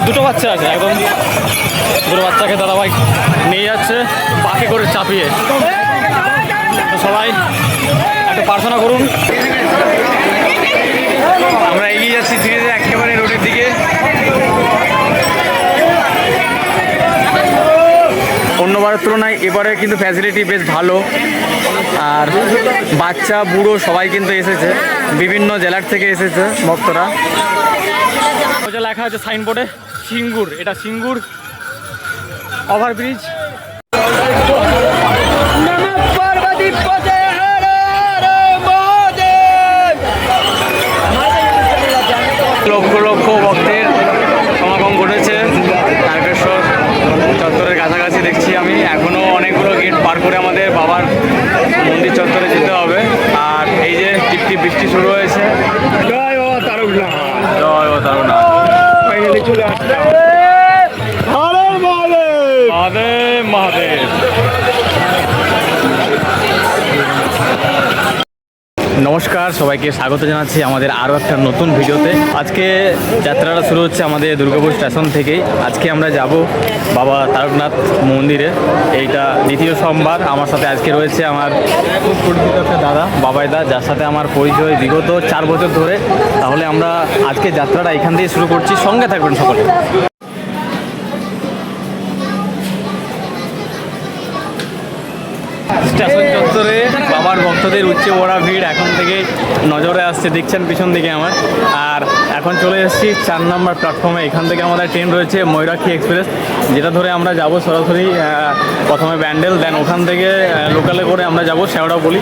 দুটো বাচ্চা আছে, একদম দুটো বাচ্চাকে দাদাভাই নিয়ে যাচ্ছে বাকি করে চাপিয়ে। তো সবাই একটু প্রার্থনা করুন। আমরা এগিয়ে যাচ্ছি ধীরে ধীরে একেবারে রোডের দিকে। অন্যবারের তুলনায় এবারে কিন্তু ফ্যাসিলিটি বেশ ভালো, আর বাচ্চা বুড়ো সবাই কিন্তু এসেছে, বিভিন্ন জেলার থেকে এসেছে ভক্তরা। ওটা লেখা আছে সাইনবোর্ডে সিঙ্গুর, এটা সিঙ্গুর ওভারব্রিজ। লক্ষ লক্ষ ভক্তের সমাগম ঘটেছে তারকেশ্বর চত্বরের কাছাকাছি দেখছি আমি। এখনও অনেকগুলো গেট পার করে আমাদের বাবার মন্দির চত্বরে যেতে হবে। আর এই যে টিপটিপ বৃষ্টি শুরু হয়েছে। জয় ও তারকনাথ, জয় ও তারকনাথ। চলে আসছে মহাদেব মহাদেব। নমস্কার, সবাইকে স্বাগত জানাচ্ছি আমাদের আরও একটা নতুন ভিডিওতে। আজকে যাত্রাটা শুরু হচ্ছে আমাদের দুর্গাপুর স্টেশন থেকেই। আজকে আমরা যাব বাবা তারকনাথ মন্দিরে। এইটা দ্বিতীয় সোমবার। আমার সাথে আজকে রয়েছে আমার খুব পরিচিত একটা দাদা, বাবাইদা, যার সাথে আমার পরিচয় বিগত 4 বছর ধরে। তাহলে আমরা আজকে যাত্রাটা এখান থেকে শুরু করছি, সঙ্গে থাকবেন সকলে। স্টেশন চত্বরে বাবার ভক্তদের উচ্চে পড়া ভিড় এখন থেকে নজরে আসছে, দেখছেন পিছন দিকে আমার। আর এখন চলে এসেছি 4 নম্বর প্ল্যাটফর্মে। এখান থেকে আমাদের ট্রেন রয়েছে ময়ূরাক্ষী এক্সপ্রেস, যেটা ধরে আমরা যাব সরাসরি প্রথমে ব্যান্ডেল, দেন ওখান থেকে লোকালে করে আমরা যাব শেওড়াফুলি।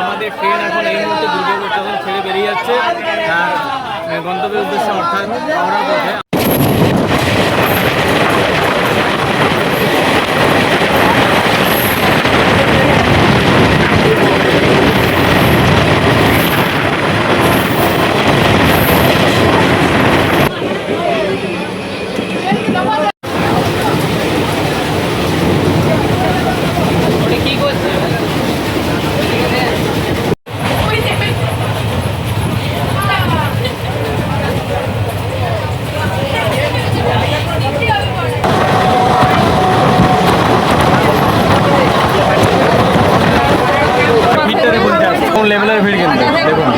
আমাদের ট্রেন এখন এই মুহূর্তে দুর্গাপুর স্টেশন ছেড়ে বেরিয়ে যাচ্ছে আর গন্তব্যের উদ্দেশ্যে অর্থাৎ হাওড়ার পথে। লেভেলের ভিড় কিন্তু দেখুন,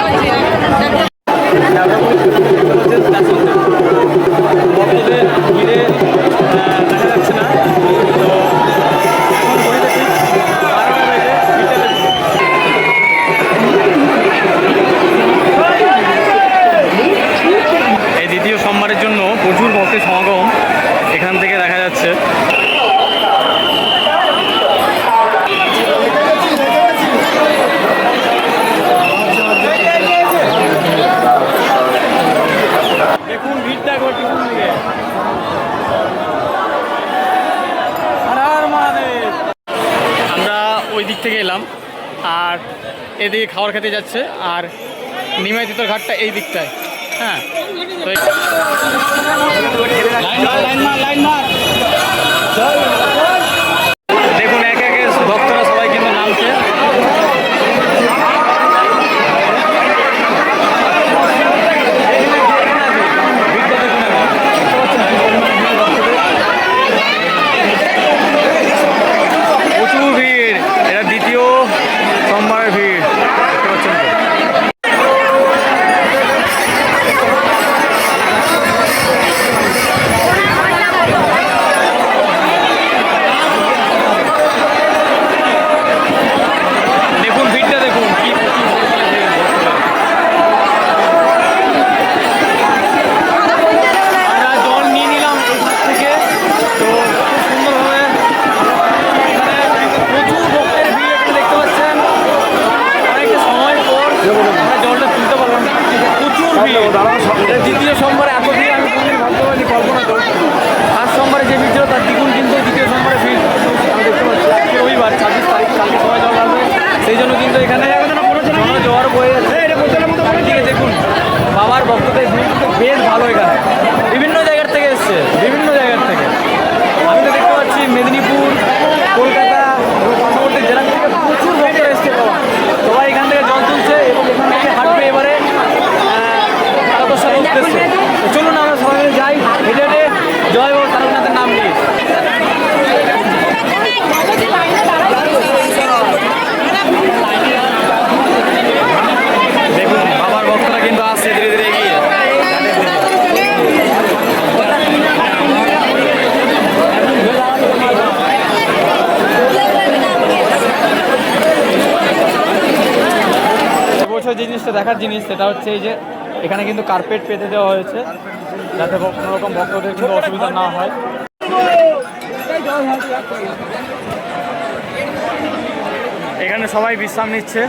ভিড়ে দেখা যাচ্ছে না। তো এই দ্বিতীয় সোমবারের জন্য প্রচুর ভক্তের সমাগম এখান থেকে দেখা যাচ্ছে। আমরা ওই দিক থেকে এলাম আর এদিকে খাবার খেতে যাচ্ছে, আর নিমাইতিতর ঘাটটা এই দিকটায়। হ্যাঁ, দেখুন একে একে ভক্তরা সবাই কিন্তু নামছে। প্রচুর ভিড়, এটা দ্বিতীয় সোমবারের ভিড় দেখতে পাচ্ছেন তো। জিনিসটা দেখার জিনিস সেটা হচ্ছে এই যে এখানে কিন্তু কার্পেট পেতে দেওয়া হয়েছে যাতে কোনো রকম ভক্তদের কিন্তু অসুবিধা না হয়। এখানে সবাই বিশ্রাম নিচ্ছে।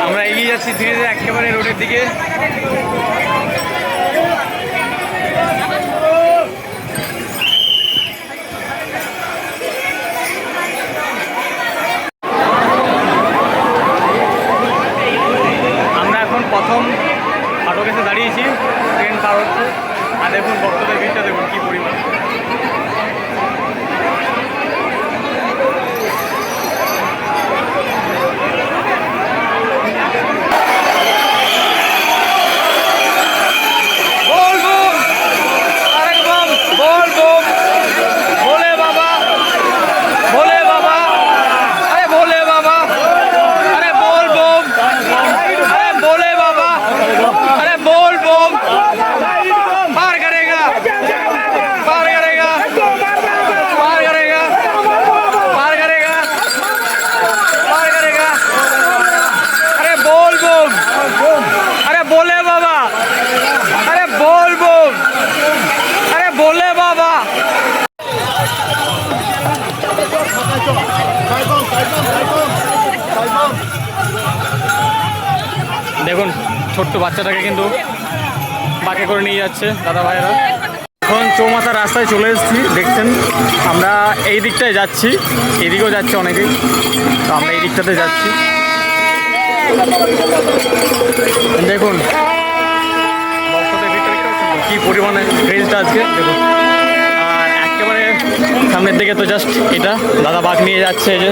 আমরা এগিয়ে যাচ্ছি ধীরে ধীরে একেবারে রোডের দিকে। আমরা এখন প্রথম ফটক এসে দাঁড়িয়েছি, ট্রেন পার হচ্ছে। আর দেখুন ভক্তদের ভিড়টা দেখুন কী পরিমাণ। দেখুন ছোট্ট বাচ্চাটাকে কিন্তু বাঁকে করে নিয়ে যাচ্ছে দাদা ভাইয়েরা। এখন চৌমাথা রাস্তায় চলে এসেছি, দেখছেন আমরা এই দিকটায় যাচ্ছি, এদিকেও যাচ্ছে অনেকেই, তো আমরা এই দিকটাতে যাচ্ছি। দেখুন কি পরিমাণে ক্রেজটা আজকে দেখুন। আর একেবারে সামনের দিকে তো জাস্ট এটা দাদা বাঁক নিয়ে যাচ্ছে। এই যে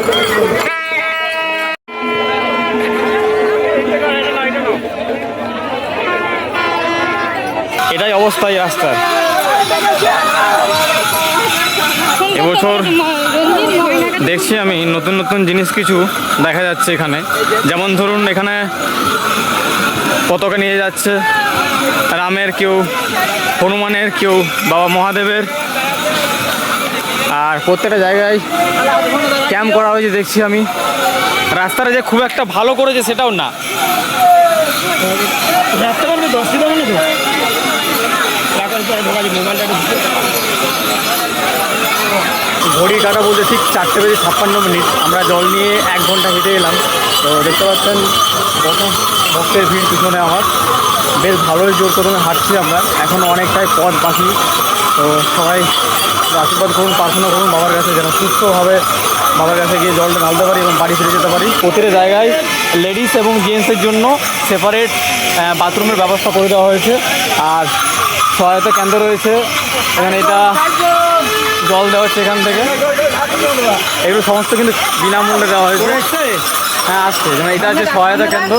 এটাই অবস্থা এই রাস্তার। এবছর দেখছি আমি নতুন নতুন জিনিস কিছু দেখা যাচ্ছে এখানে, যেমন ধরুন এখানে পতাকা নিয়ে যাচ্ছে রামের, কেউ হনুমানের, কেউ বাবা মহাদেবের। আর প্রত্যেকটা জায়গায় ক্যাম্প করা হয়েছে দেখছি আমি। রাস্তাটা যে খুব একটা ভালো করেছে সেটাও না। ঘড়ি কাটা বলতে ঠিক 4:56। আমরা জল নিয়ে 1 ঘন্টা হেঁটে এলাম। তো দেখতে পাচ্ছেন প্রথম ভক্তের ভিড় পিছনে আমার, বেশ ভালোই জোর কদমে হাঁটছি আমরা। এখনও অনেকটাই পথ বাকি। তো সবাই আশীর্বাদ করুন, প্রার্থনা করুন বাবার কাছে যেন সুস্থভাবে বাবার কাছে গিয়ে জলটা ঢালতে পারি এবং বাড়ি ফিরে যেতে পারি। প্রতিটা জায়গায় লেডিস এবং জেন্টসের জন্য সেপারেট বাথরুমের ব্যবস্থা করে দেওয়া হয়েছে। আর সহায়তা কেন্দ্র রয়েছে এখানে, এটা জল দেওয়া হচ্ছে এখান থেকে। এগুলো সমস্ত কিন্তু বিনামূল্যে দেওয়া হয়েছে। হ্যাঁ আসছে, যেমন এটা হচ্ছে সহায়তা কেন্দ্র,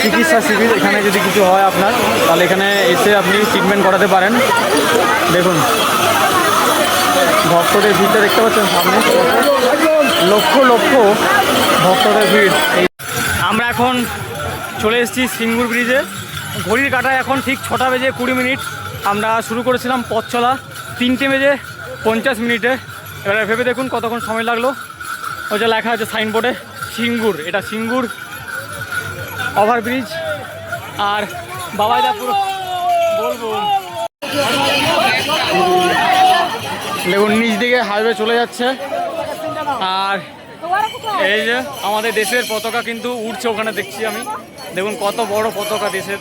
চিকিৎসা শিবির। এখানে যদি কিছু হয় আপনার, তাহলে এখানে এসে আপনি ট্রিটমেন্ট করাতে পারেন। দেখুন ভক্তদের ভিড়টা দেখতে পাচ্ছেন সামনে, লক্ষ লক্ষ ভক্তদের ভিড়। আমরা এখন চলে এসেছি সিঙ্গুর ব্রিজে। ঘড়ির কাঁটায় এখন ঠিক 6:20। আমরা শুরু করেছিলাম পথ চলা 3:50। এবারে ভেবে দেখুন কতক্ষণ সময় লাগলো। ওই যে লেখা আছে সাইনবোর্ডে সিঙ্গুর, এটা সিঙ্গুর ওভারব্রিজ। আর বাবাইদা পুরো বলবো দেখুন নিচ দিকে হাইওয়ে চলে যাচ্ছে। আর এই যে আমাদের দেশের পতাকা কিন্তু উঠছে ওখানে, দেখছি আমি। দেখুন কত বড় পতাকা দেশের।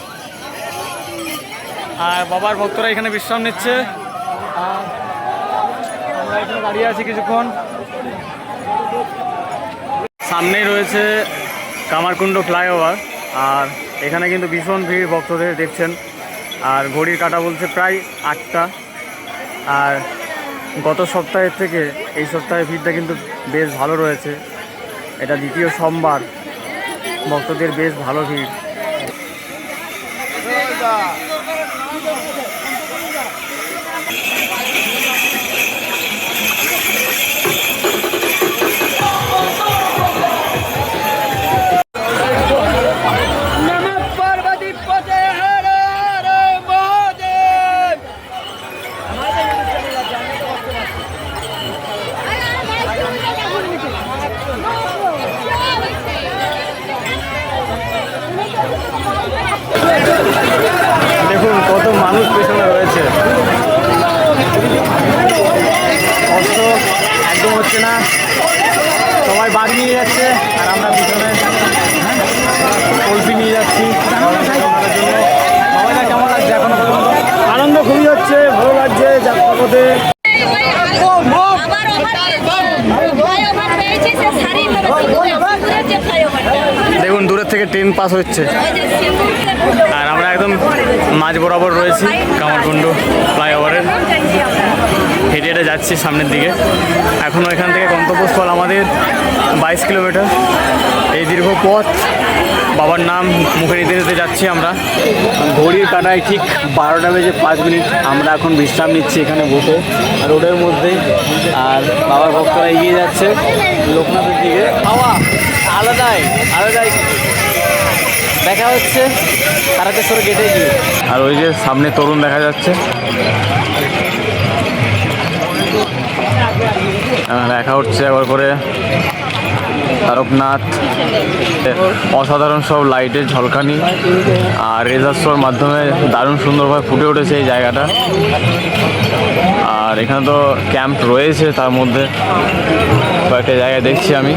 আর বাবার ভক্তরা এখানে বিশ্রাম নিচ্ছে। আর আমরা এখানে দাঁড়িয়ে আছি কিছুক্ষণ। সামনেই রয়েছে কামারকুণ্ড ফ্লাইওভার। আর এখানে কিন্তু ভীষণ ভিড় ভক্তদের দেখছেন। আর ঘড়ির কাঁটা বলছে প্রায় 8টা। আর গত সপ্তাহের থেকে এই সপ্তাহে ভিড়টা কিন্তু বেশ ভালো রয়েছে। এটা দ্বিতীয় সোমবার, ভক্তদের বেশ ভালো ভিড়। সেরকম হচ্ছে না, সবাই বাড়ি নিয়ে যাচ্ছে আর আমরা পিছনে কলসি নিয়ে যাচ্ছি জগন্নাথের জন্য। সবাইটা কেমন লাগছে এখনো পর্যন্ত? আনন্দ খুবই হচ্ছে, ভালো লাগছে যাত্রাপথে। দেখুন দূরের থেকে ট্রেন পাস হচ্ছে আর আমরা একদম মাঝ বরাবর রয়েছি কামারকুণ্ডু ফ্লাইওভারের। হেঁটে হেঁটে যাচ্ছি সামনের দিকে। এখনও এখান থেকে গন্তব্যস্থল আমাদের 22 কিলোমিটার। এই দীর্ঘ পথ বাবার নাম মুখে নিতে নিতে যাচ্ছি আমরা। ঘড়ির কাঁটায় ঠিক 12টা বেজে 5 মিনিট। আমরা এখন বিশ্রাম নিচ্ছি এখানে বসে রোডের মধ্যেই। আর বাবার ভক্তরা এগিয়ে যাচ্ছে লোকনাথের দিকে। হাওয়া আলাদাই আলাদাই। দেখা হচ্ছে তারকেশ্বরে গেটে গিয়ে। আর ওই যে সামনে তরুণ দেখা যাচ্ছে, দেখা হচ্ছে একবার করে তারকনাথ। অসাধারণ সব লাইটের ঝলকানি আর রেজার শোর মাধ্যমে দারুণ সুন্দরভাবে ফুটে উঠেছে এই জায়গাটা। আর এখানে তো ক্যাম্প রয়েছে, তার মধ্যে কয়েকটা জায়গায় দেখছি আমি।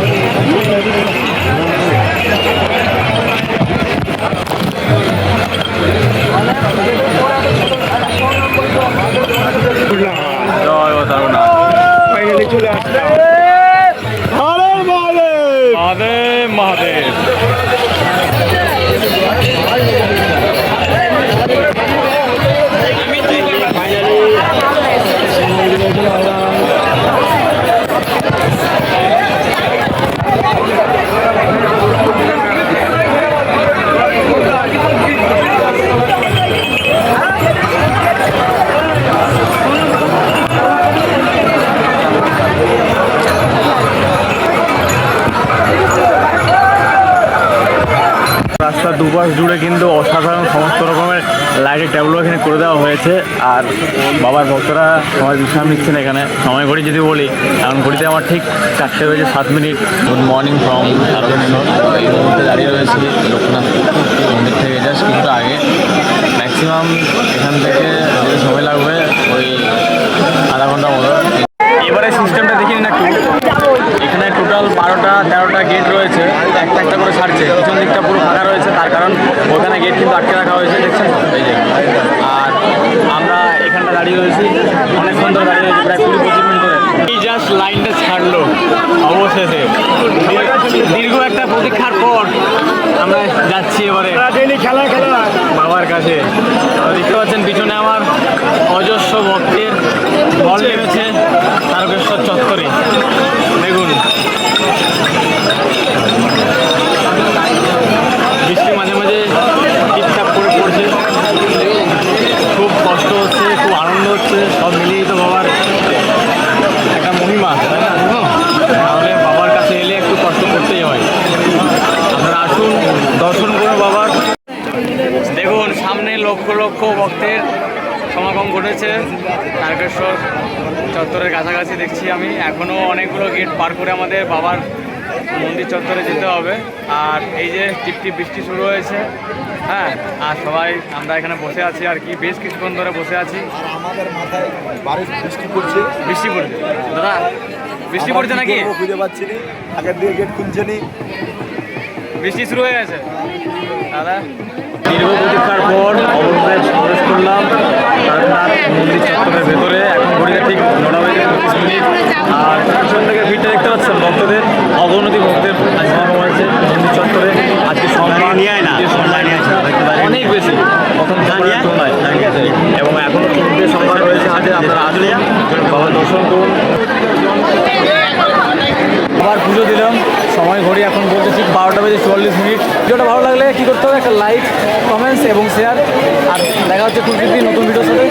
জয় ও তারকনাথ। ফাইনালি চলে আসলাম। মহাদেব মহাদেব। রাস্তার দুপাশ জুড়ে কিন্তু অসাধারণ সমস্ত রকমের লাইটের ট্যাবলো এখানে করে দেওয়া হয়েছে। আর বাবার ভক্তরা সবাই বিশ্রাম নিচ্ছেন এখানে। সময় ঘড়ি যদি বলি, এখন ঘড়িতে আমার ঠিক 4টে বেজে 7 minute. Good morning from Tarakeswar. এই মুহূর্তে দাঁড়িয়ে রয়েছি লোকনাথ মন্দির থেকে জাস্ট কিন্তু আগে। ম্যাক্সিমাম এখান থেকে সময় লাগবে ওই আধা ঘন্টার মতো। এবারে সিস্টেমটা দেখিনি না একটু। এখানে টোটাল 12টা 13টা গেট রয়েছে, একটা একটা করে ছাড়ছে। পিছন দিকটা পুরো ফাঁকা রয়েছে, তার কারণ ওখানে গেট কিন্তু আটকে রাখা হয়েছে, দেখছেন এই যে। আর আমরা এখানটা দাঁড়িয়ে রয়েছি, অনেকক্ষণ ধরে দাঁড়িয়ে রয়েছি, প্রায় 20-25 মিনিট ধরে। এই জাস্ট লাইনটা ছাড়লো অবশেষে। দীর্ঘ একটা প্রতীক্ষার পর আমরা যাচ্ছি এবারে খেলা বাবার কাছে। দেখতে পাচ্ছেন পিছনে আমার অজস্র ভক্তের বল নেমেছে তারকেশ্বর চত্বরে। দেখুন বৃষ্টি মাঝে মাঝে টিপটাপ করে পড়ছে, খুব কষ্ট হচ্ছে, খুব আনন্দ হচ্ছে। সব মিলিয়েই তো বাবার একটা মহিমা, তাই না? তাহলে বাবার কাছে এলে একটু কষ্ট করতেই হয়। আপনারা আসুন, দর্শন করুন বাবার। দেখুন সামনে লক্ষ লক্ষ ভক্তের সমাগম ঘটেছে তারকেশ্বর চত্বরের কাছাকাছি দেখছি আমি। এখনও অনেকগুলো গেট পার করে আমাদের বাবার মন্দির চত্বরে যেতে হবে। আর এই যে টিপটিপ বৃষ্টি শুরু হয়েছে, হ্যাঁ। আর সবাই আমরা এখানে বসে আছি আর কি, বেশ কিছুক্ষণ ধরে বসে আছি। আর আমাদের মাথায় বৃষ্টি পড়ছে। বৃষ্টি পড়ছে দাদা, বৃষ্টি পড়ছে নাকি? খুঁজে পাচ্ছি নি, আগের দিকে গেট খুলছে নি, বৃষ্টি শুরু হয়ে গেছে দাদা। দীর্ঘ প্রতীক্ষার পর অবস্থায় প্রবেশ করলাম তারকনাথ মন্দির চত্বরের ভেতরে। এখন ঘড়িতে ঠিক 9টা বেজে 25 মিনিট। আর পিছন থেকে ভিড়টা দেখতে পাচ্ছেন, ভক্তদের অগণতি ভক্তের সমাগম হয়েছে মন্দির চত্বরে। আজকে সম্মান অনেক বেশি প্রথম তুলনায়, ঠিক আছে। এবং এখনও তিনটে সংখ্যা রয়েছে হাতে, আপনারা আসলে বাবার দর্শন করুন। আবার পুজো দিলাম, সময় ঘড়ি এখন বলতে ঠিক 12টা বেজে 44 মিনিট। ভিডিওটা ভালো লাগলে কী করতে হবে? একটা লাইক, কমেন্টস এবং শেয়ার। আর দেখা হচ্ছে খুব নতুন ভিডিওর সাথে।